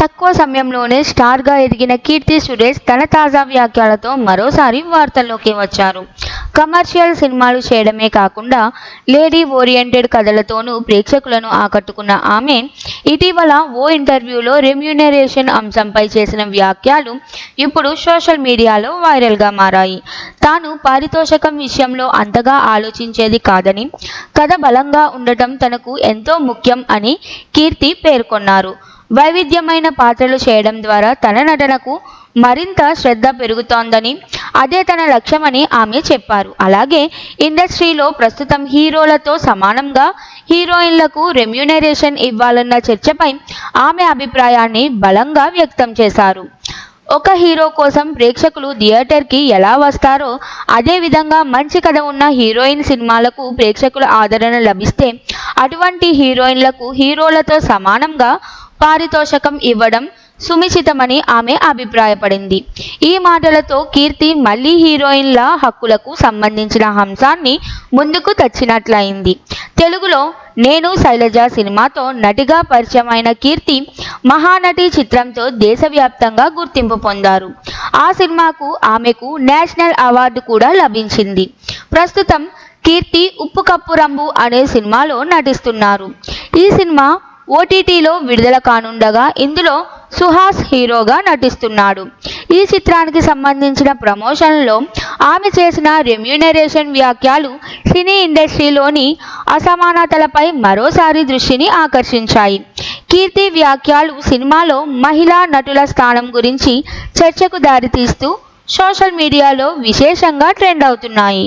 తక్కువ సమయంలోనే స్టార్గా ఎదిగిన కీర్తి సురేష్ తన తాజా వ్యాఖ్యలతో మరోసారి వార్తల్లోకి వచ్చారు. కమర్షియల్ సినిమాలు చేయడమే కాకుండా లేడీ ఓరియంటెడ్ కథలతోనూ ప్రేక్షకులను ఆకట్టుకున్న ఆమె ఇటీవల ఓ ఇంటర్వ్యూలో రెమ్యూనరేషన్ అంశంపై చేసిన వ్యాఖ్యలు ఇప్పుడు సోషల్ మీడియాలో వైరల్గా మారాయి. తాను పారితోషికం విషయంలో అంతగా ఆలోచించేది కాదని, కథ బలంగా ఉండటం తనకు ఎంతో ముఖ్యం అని కీర్తి పేర్కొన్నారు. వైవిధ్యమైన పాత్రలు చేయడం ద్వారా తన నటనకు మరింత శ్రద్ధ పెరుగుతోందని, అదే తన లక్ష్యమని ఆమె చెప్పారు. అలాగే ఇండస్ట్రీలో ప్రస్తుతం హీరోలతో సమానంగా హీరోయిన్లకు రెమ్యూనరేషన్ ఇవ్వాలన్న చర్చపై ఆమె అభిప్రాయాన్ని బలంగా వ్యక్తం చేశారు. ఒక హీరో కోసం ప్రేక్షకులు థియేటర్కి ఎలా వస్తారో అదే విధంగా మంచి కథ ఉన్న హీరోయిన్ సినిమాలకు ప్రేక్షకుల ఆదరణ లభిస్తే అటువంటి హీరోయిన్లకు హీరోలతో సమానంగా పారితోషికం ఇవ్వడం సునిశ్చితమని ఆమె అభిప్రాయపడింది. ఈ మాటలతో కీర్తి మళ్లీ హీరోయిన్ల హక్కులకు సంబంధించిన అంశాన్ని ముందుకు తెచ్చినట్లయింది. తెలుగులో నేను శైలజ సినిమాతో నటిగా పరిచయమైన కీర్తి మహానటి చిత్రంతో దేశవ్యాప్తంగా గుర్తింపు పొందారు. ఆ సినిమాకు ఆమెకు నేషనల్ అవార్డు కూడా లభించింది. ప్రస్తుతం కీర్తి ఉప్పు కప్పు రంబు అనే సినిమాలో నటిస్తున్నారు. ఈ సినిమా ఓటీటీలో విడుదల కానుండగా ఇందులో సుహాస్ హీరోగా నటిస్తున్నాడు. ఈ చిత్రానికి సంబంధించిన ప్రమోషన్లో ఆమె చేసిన రెమ్యూనరేషన్ వ్యాఖ్యలు సినీ ఇండస్ట్రీలోని అసమానతలపై మరోసారి దృష్టిని ఆకర్షించాయి. కీర్తి వ్యాఖ్యలు సినిమాలో మహిళా నటుల స్థానం గురించి చర్చకు దారితీస్తూ సోషల్ మీడియాలో విశేషంగా ట్రెండ్ అవుతున్నాయి.